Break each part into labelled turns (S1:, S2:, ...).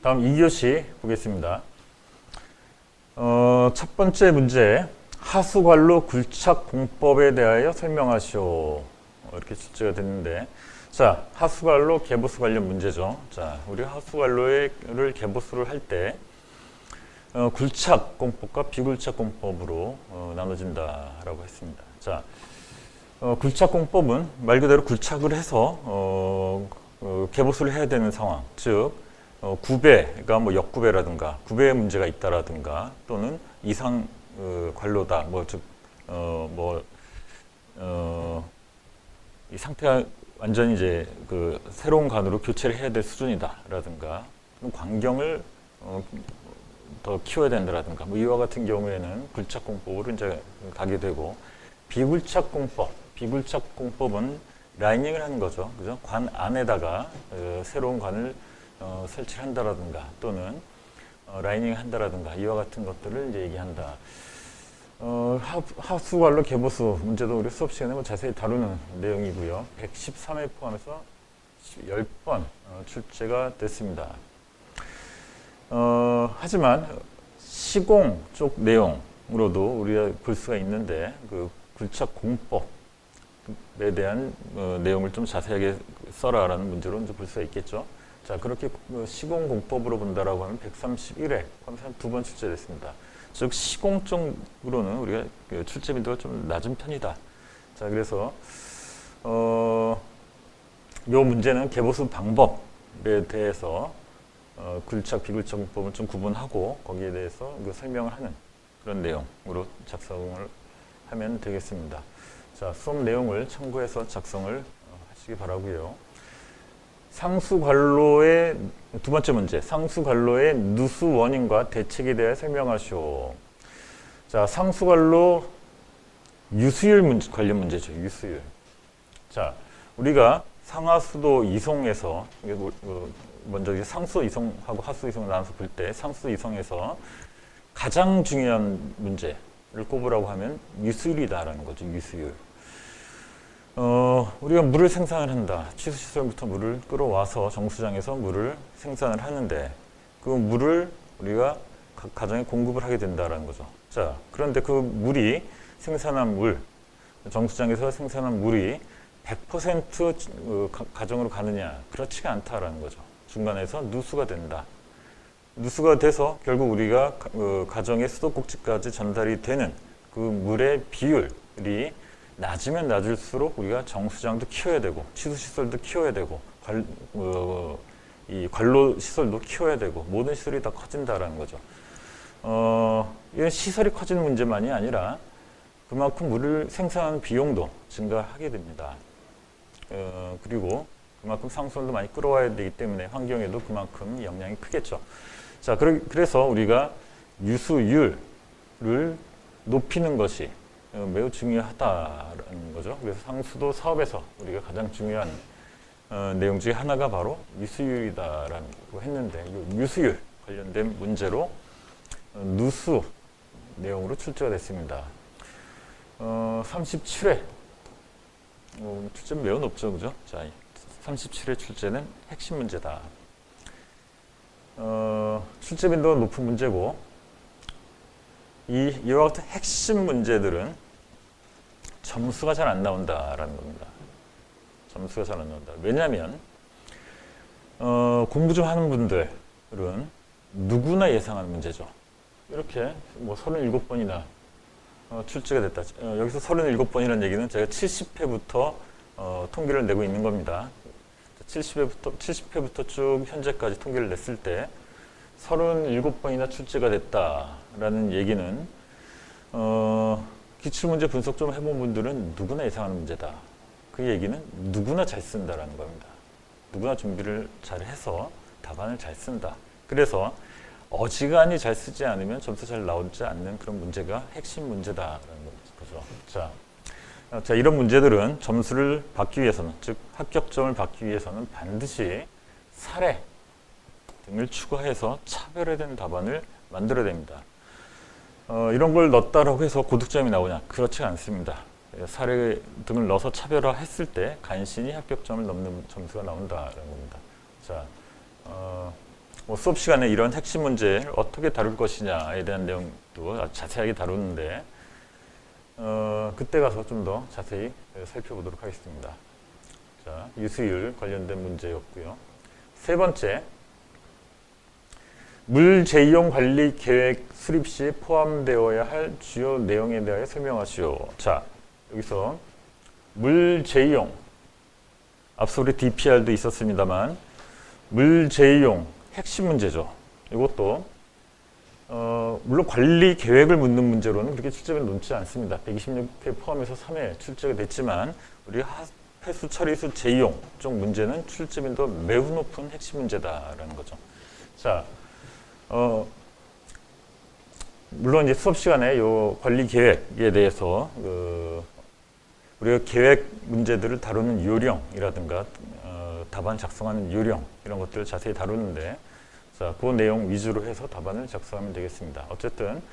S1: 다음 2교시 보겠습니다. 첫 번째 문제, 하수관로 굴착 공법에 대하여 설명하시오. 이렇게 출제가 됐는데, 자, 하수관로 개보수 관련 문제죠. 자, 우리 하수관로를 개보수를 할 때 굴착 공법과 비굴착 공법으로 나눠진다라고 했습니다. 자, 굴착 공법은 말 그대로 굴착을 해서 개보수를 해야 되는 상황, 즉 구배가 뭐 역구배라든가 구배에 문제가 있다라든가 또는 이상 관로다, 이 상태가 완전히 이제 그 새로운 관으로 교체를 해야 될 수준이다라든가 광경을 더 키워야 된다라든가 뭐 이와 같은 경우에는 굴착 공법으로 이제 가게 되고, 비굴착 공법은 라이닝을 하는 거죠. 그죠? 관 안에다가 새로운 관을 설치를 한다라든가 또는 라이닝을 한다라든가 이와 같은 것들을 이제 얘기한다. 하수관로 개보수 문제도 우리 수업 시간에 뭐 자세히 다루는 내용이고요. 113회 포함해서 10번 출제가 됐습니다. 하지만 시공 쪽 내용으로도 우리가 볼 수가 있는데, 그 굴착 공법에 대한 내용을 좀 자세하게 써라라는 문제로 이제 볼 수가 있겠죠. 자, 그렇게 시공 공법으로 본다라고 하면 131회 포함해서 2번 출제됐습니다. 즉 시공 쪽으로는 우리가 출제 빈도가 좀 낮은 편이다. 자, 그래서 요 문제는 개보수 방법에 대해서 굴착, 비굴착 공법을 좀 구분하고 거기에 대해서 설명을 하는 그런 내용으로 작성을 하면 되겠습니다. 자, 수업 내용을 참고해서 작성을 하시기 바라고요. 상수관로의 두 번째 문제, 상수관로의 누수 원인과 대책에 대해 설명하시오. 자, 상수관로 유수율 관련 문제죠. 유수율. 자, 우리가 상하수도 이송에서 먼저 상수 이송하고 하수 이송을 나눠서 볼 때 상수 이송에서 가장 중요한 문제를 꼽으라고 하면 유수율이다라는 거죠. 유수율. 우리가 물을 생산을 한다. 취수시설부터 물을 끌어와서 정수장에서 물을 생산을 하는데 그 물을 우리가 각 가정에 공급을 하게 된다라는 거죠. 자, 그런데 그 물이 생산한 물, 정수장에서 생산한 물이 100% 가정으로 가느냐? 그렇지가 않다라는 거죠. 중간에서 누수가 된다. 누수가 돼서 결국 우리가 가정의 수도꼭지까지 전달이 되는 그 물의 비율이 낮으면 낮을수록 우리가 정수장도 키워야 되고 취수시설도 키워야 되고 이 관로 시설도 키워야 되고 모든 시설이 다 커진다라는 거죠. 이건 시설이 커지는 문제만이 아니라 그만큼 물을 생산하는 비용도 증가하게 됩니다. 그리고 그만큼 상수원도 많이 끌어와야 되기 때문에 환경에도 그만큼 영향이 크겠죠. 자, 그래서 우리가 유수율을 높이는 것이 매우 중요하다는 거죠. 그래서 상수도 사업에서 우리가 가장 중요한 내용 중에 하나가 바로 유수율이다라고 했는데, 이 유수율 관련된 문제로 누수 내용으로 출제가 됐습니다. 37회 출제는 매우 높죠, 그죠? 자, 37회 출제는 핵심 문제다. 출제 빈도가 높은 문제고, 이와 같은 핵심 문제들은 점수가 잘 안 나온다라는 겁니다. 점수가 잘 안 나온다. 왜냐하면 공부 좀 하는 분들은 누구나 예상하는 문제죠. 이렇게 뭐 37번이나 출제가 됐다. 여기서 37번이라는 얘기는 제가 70회부터 통계를 내고 있는 겁니다. 70회부터 쭉 현재까지 통계를 냈을 때 37번이나 출제가 됐다라는 얘기는 기출문제 분석 좀 해본 분들은 누구나 예상하는 문제다. 그 얘기는 누구나 잘 쓴다라는 겁니다. 누구나 준비를 잘 해서 답안을 잘 쓴다. 그래서 어지간히 잘 쓰지 않으면 점수 잘 나오지 않는 그런 문제가 핵심 문제다라는 거죠. 자, 이런 문제들은 점수를 받기 위해서는, 즉 합격점을 받기 위해서는 반드시 사례 등을 추가해서 차별화된 답안을 만들어야 됩니다. 이런 걸 넣었다라고 해서 고득점이 나오냐? 그렇지 않습니다. 사례 등을 넣어서 차별화했을 때 간신히 합격점을 넘는 점수가 나온다라는 겁니다. 자, 뭐 수업 시간에 이런 핵심 문제를 어떻게 다룰 것이냐에 대한 내용도 아주 자세하게 다루는데 그때 가서 좀 더 자세히 살펴보도록 하겠습니다. 자, 유수율 관련된 문제였고요. 세 번째, 물 재이용 관리 계획 수립 시 포함되어야 할 주요 내용에 대하여 설명하시오. 자, 여기서 물 재이용, 앞서 우리 DPR도 있었습니다만 물 재이용 핵심 문제죠. 이것도 물론 관리 계획을 묻는 문제로는 그렇게 출제가 높지 않습니다. 126회 포함해서 3회 출제가 됐지만 우리 폐수 처리수 재이용 쪽 문제는 출제 빈도 매우 높은 핵심 문제다라는 거죠. 자, 물론 이제 수업 시간에 요 관리 계획에 대해서 우리가 계획 문제들을 다루는 요령이라든가 답안 작성하는 요령 이런 것들을 자세히 다루는데, 자, 그 내용 위주로 해서 답안을 작성하면 되겠습니다. 어쨌든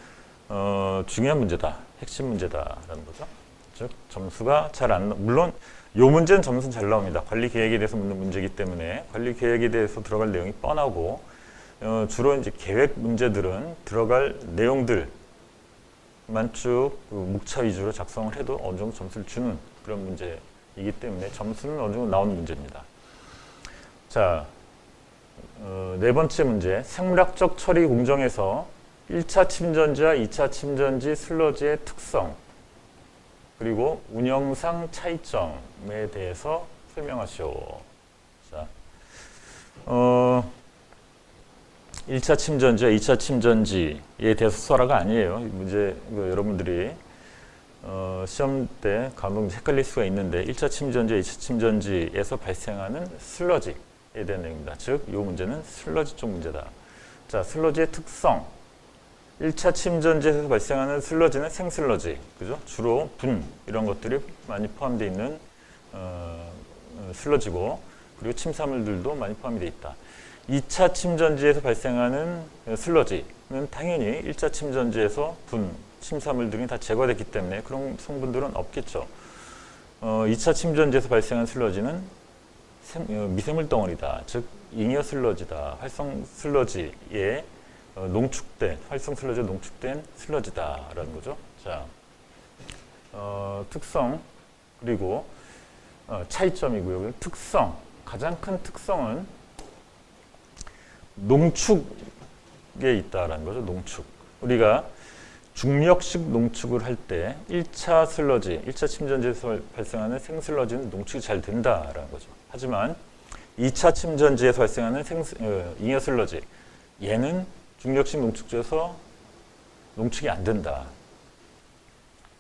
S1: 중요한 문제다, 핵심 문제다라는 거죠. 즉 점수가 잘 안 물론 요 문제는 점수는 잘 나옵니다. 관리 계획에 대해서 묻는 문제이기 때문에 관리 계획에 대해서 들어갈 내용이 뻔하고 주로 이제 계획 문제들은 들어갈 내용들만 쭉 묵차 위주로 작성을 해도 어느 정도 점수를 주는 그런 문제이기 때문에 점수는 어느 정도 나오는 문제입니다. 자, 네 번째 문제, 생물학적 처리 공정에서 1차 침전지와 2차 침전지 슬러지의 특성 그리고 운영상 차이점에 대해서 설명하시오. 자, 1차 침전지와 2차 침전지에 대해서 수사라가 아니에요. 문제 여러분들이 시험 때 과목 헷갈릴 수가 있는데 1차 침전지와 2차 침전지에서 발생하는 슬러지에 대한 내용입니다. 즉, 이 문제는 슬러지 쪽 문제다. 자, 슬러지의 특성. 1차 침전지에서 발생하는 슬러지는 생슬러지, 그죠? 주로 분 이런 것들이 많이 포함되어 있는 슬러지고, 그리고 침사물들도 많이 포함이 되어 있다. 2차 침전지에서 발생하는 슬러지는 당연히 1차 침전지에서 분, 침사물 등이 다 제거됐기 때문에 그런 성분들은 없겠죠. 2차 침전지에서 발생한 슬러지는 미생물 덩어리다. 즉 잉여 슬러지다. 활성 슬러지에 농축된, 활성 슬러지에 농축된 슬러지다라는 거죠. 자, 특성 그리고 차이점이고요. 특성, 가장 큰 특성은 농축에 있다라는 거죠. 농축. 우리가 중력식 농축을 할 때 1차 슬러지, 1차 침전지에서 발생하는 생슬러지는 농축이 잘 된다라는 거죠. 하지만 2차 침전지에서 발생하는 잉여 슬러지, 얘는 중력식 농축제에서 농축이 안 된다.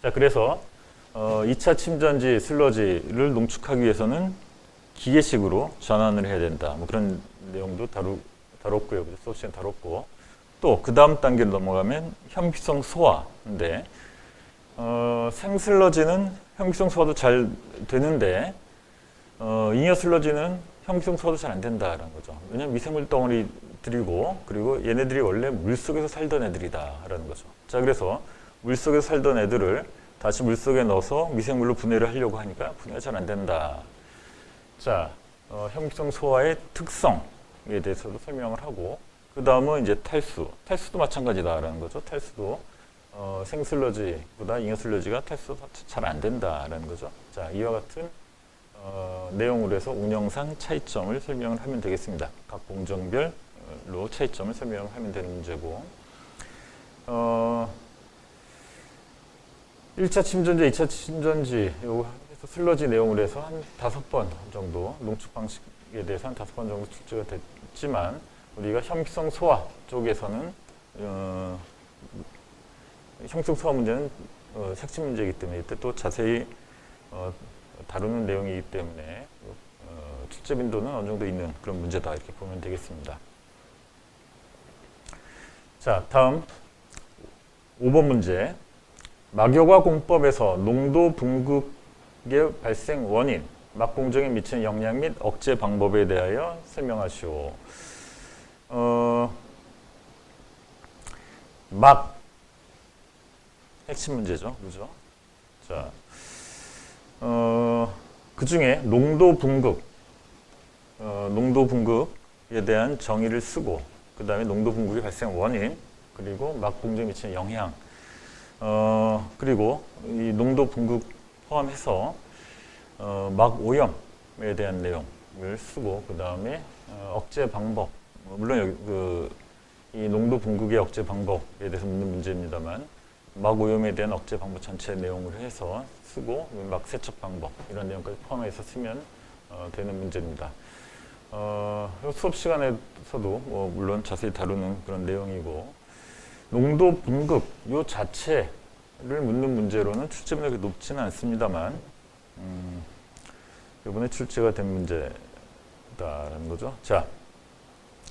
S1: 자, 그래서 2차 침전지 슬러지를 농축하기 위해서는 기계식으로 전환을 해야 된다. 뭐 그런 내용도 다뤘고요. 수업 시간 다뤘고, 또 그 다음 단계로 넘어가면 현미성 소화인데 생슬러지는 현미성 소화도 잘 되는데 잉여 슬러지는 현미성 소화도 잘 안 된다라는 거죠. 왜냐하면 미생물 덩어리들이고, 그리고 얘네들이 원래 물속에서 살던 애들이다라는 거죠. 자, 그래서 물속에서 살던 애들을 다시 물속에 넣어서 미생물로 분해를 하려고 하니까 분해가 잘 안 된다. 자, 현미성 소화의 특성에 대해서도 설명을 하고, 그 다음은 이제 탈수도 마찬가지다라는 거죠. 탈수도 생슬러지보다 잉여슬러지가 탈수가 잘 안 된다라는 거죠. 자, 이와 같은 내용으로 해서 운영상 차이점을 설명을 하면 되겠습니다. 각 공정별로 차이점을 설명을 하면 되는 문제고, 1차 침전지, 2차 침전지 요거 해서 슬러지 내용으로 해서 한 5번 정도, 농축 방식에 대해서 한 5번 정도 출제가 됐지만, 우리가 현미성 소화 쪽에서는 현미성 소화 문제는 핵심 문제이기 때문에 이때 또 자세히 다루는 내용이기 때문에 출제 빈도는 어느 정도 있는 그런 문제다, 이렇게 보면 되겠습니다. 자, 다음 5번 문제. 막여과 공법에서 농도 분급의 발생 원인, 막 공정에 미치는 영향 및 억제 방법에 대하여 설명하시오. 막 핵심 문제죠, 그죠? 자, 그 중에 농도 분급에 대한 정의를 쓰고, 그 다음에 농도 분급이 발생 원인, 그리고 막 공정에 미치는 영향, 그리고 이 농도 분급 포함해서 막 오염에 대한 내용을 쓰고, 그 다음에 억제 방법, 물론 여기 이 농도 분급의 억제 방법에 대해서 묻는 문제입니다만, 막 오염에 대한 억제 방법 전체 내용을 해서 쓰고, 막 세척 방법 이런 내용까지 포함해서 쓰면 되는 문제입니다. 수업 시간에서도 물론 자세히 다루는 그런 내용이고, 농도 분급 요 자체를 묻는 문제로는 출제문이 그렇게 높지는 않습니다만, 이번에 출제가 된 문제다라는 거죠. 자,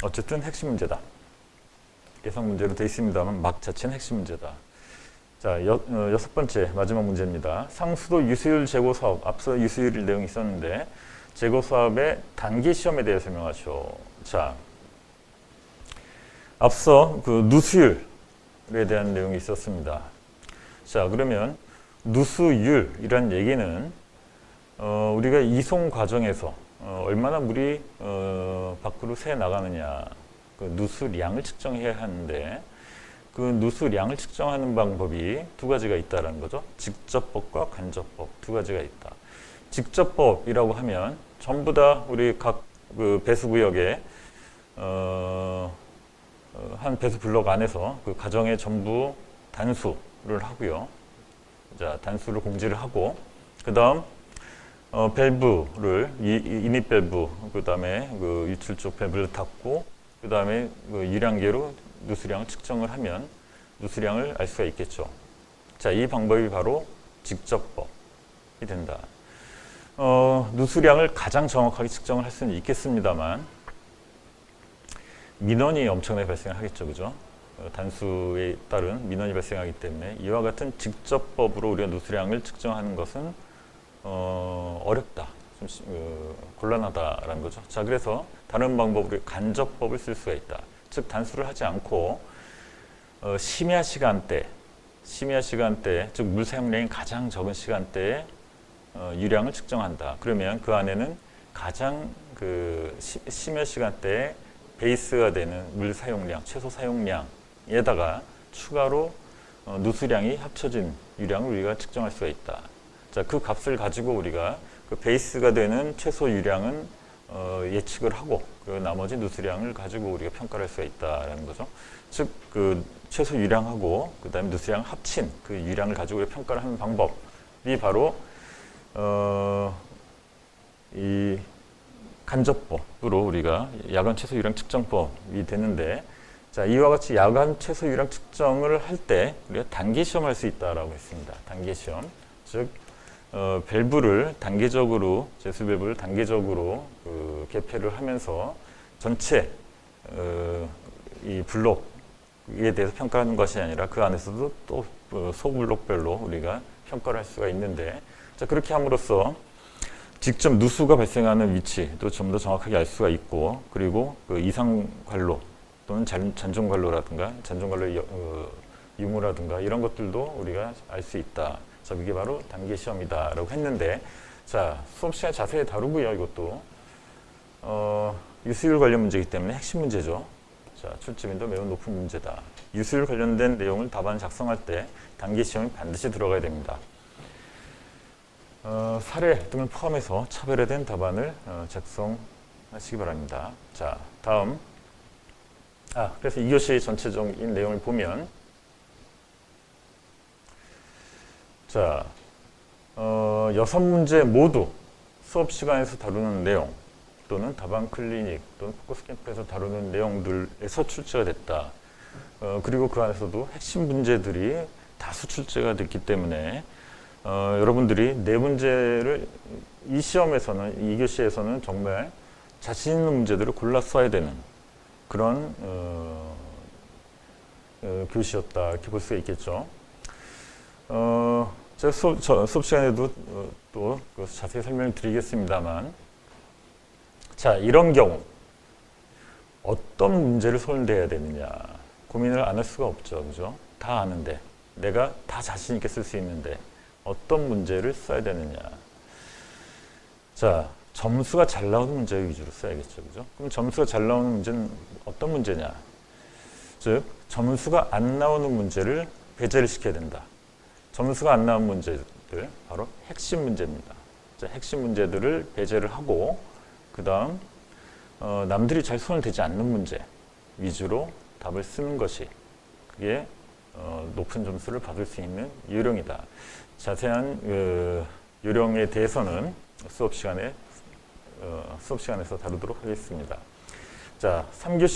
S1: 어쨌든 핵심 문제다. 예상 문제로 되어 있습니다만 막 자체는 핵심 문제다. 자, 여섯 번째 마지막 문제입니다. 상수도 유수율 제고 사업, 앞서 유수율 내용이 있었는데 제고 사업의 단기 시험에 대해 설명하죠. 자, 앞서 그 누수율에 대한 내용이 있었습니다. 자, 그러면 누수율이란 얘기는 우리가 이송 과정에서 얼마나 물이 밖으로 새 나가느냐, 그 누수량을 측정해야 하는데, 그 누수량을 측정하는 방법이 두 가지가 있다는 거죠. 직접법과 간접법 두 가지가 있다. 직접법이라고 하면 전부 다 우리 각 그 배수구역에 한 배수 블록 안에서 그 가정의 전부 단수를 하고요. 자, 단수를 공지를 하고, 그 다음 밸브를 인입 밸브, 그 다음에 그 유출 쪽 밸브를 닫고, 그 다음에 그 유량계로 누수량을 측정을 하면 누수량을 알 수가 있겠죠. 자, 이 방법이 바로 직접법이 된다. 누수량을 가장 정확하게 측정을 할 수는 있겠습니다만 민원이 엄청나게 발생을 하겠죠, 그죠? 단수에 따른 민원이 발생하기 때문에 이와 같은 직접법으로 우리가 누수량을 측정하는 것은 어렵다, 좀 곤란하다라는 거죠. 자, 그래서 다른 방법으로 간접법을 쓸 수가 있다. 즉 단수를 하지 않고 심야 시간대, 즉 물 사용량이 가장 적은 시간대에 유량을 측정한다. 그러면 그 안에는 가장 그 심야 시간대에 베이스가 되는 물 사용량, 최소 사용량에다가 추가로 누수량이 합쳐진 유량을 우리가 측정할 수가 있다. 자, 그 값을 가지고 우리가 그 베이스가 되는 최소 유량은 예측을 하고, 그 나머지 누수량을 가지고 우리가 평가를 할 수가 있다라는 거죠. 즉, 그 최소 유량하고 그 다음에 누수량 합친 그 유량을 가지고 우리가 평가를 하는 방법이 바로 이 간접법으로 우리가 야간 최소 유량 측정법이 되는데, 자, 이와 같이 야간 최소 유량 측정을 할 때 우리가 단기 시험을 할 수 있다라고 했습니다. 단기 시험, 즉 밸브를 단계적으로, 제수 밸브를 단계적으로 개폐를 하면서 전체 이 블록에 대해서 평가하는 것이 아니라 그 안에서도 또 소블록별로 우리가 평가를 할 수가 있는데, 자, 그렇게 함으로써 직접 누수가 발생하는 위치도 좀 더 정확하게 알 수가 있고, 그리고 그 이상 관로 또는 잔존 관로라든가 잔존 관로의 유무라든가 이런 것들도 우리가 알 수 있다. 자, 이게 바로 단기 시험이다라고 했는데, 자, 수업 시간에 자세히 다루고요. 이것도 유수율 관련 문제이기 때문에 핵심 문제죠. 자, 출제빈도 매우 높은 문제다. 유수율 관련된 내용을 답안 작성할 때 단기 시험이 반드시 들어가야 됩니다. 사례 등을 포함해서 차별화된 답안을 작성하시기 바랍니다. 자, 다음. 그래서 2교시 전체적인 내용을 보면, 자, 6문제 모두 수업 시간에서 다루는 내용, 또는 답안 클리닉, 또는 포커스 캠프에서 다루는 내용들에서 출제가 됐다. 그리고 그 안에서도 핵심 문제들이 다수 출제가 됐기 때문에 여러분들이 네 문제를 이 시험에서는, 이 교시에서는 정말 자신 있는 문제들을 골라 써야 되는 그런 교시였다, 이렇게 볼 수가 있겠죠. 제가 수업 시간에도 또 자세히 설명을 드리겠습니다만, 자, 이런 경우 어떤 문제를 손대야 되느냐 고민을 안 할 수가 없죠, 그죠? 다 아는데, 내가 다 자신 있게 쓸 수 있는데 어떤 문제를 써야 되느냐. 자, 점수가 잘 나오는 문제 위주로 써야겠죠, 그죠? 그럼 점수가 잘 나오는 문제는 어떤 문제냐? 즉 점수가 안 나오는 문제를 배제를 시켜야 된다. 점수가 안 나온 문제들 바로 핵심 문제입니다. 자, 핵심 문제들을 배제를 하고 그 다음 남들이 잘 손을 대지 않는 문제 위주로 답을 쓰는 것이 그게 높은 점수를 받을 수 있는 요령이다. 자세한 요령에 대해서는 수업 시간에서 다루도록 하겠습니다. 자, 3교시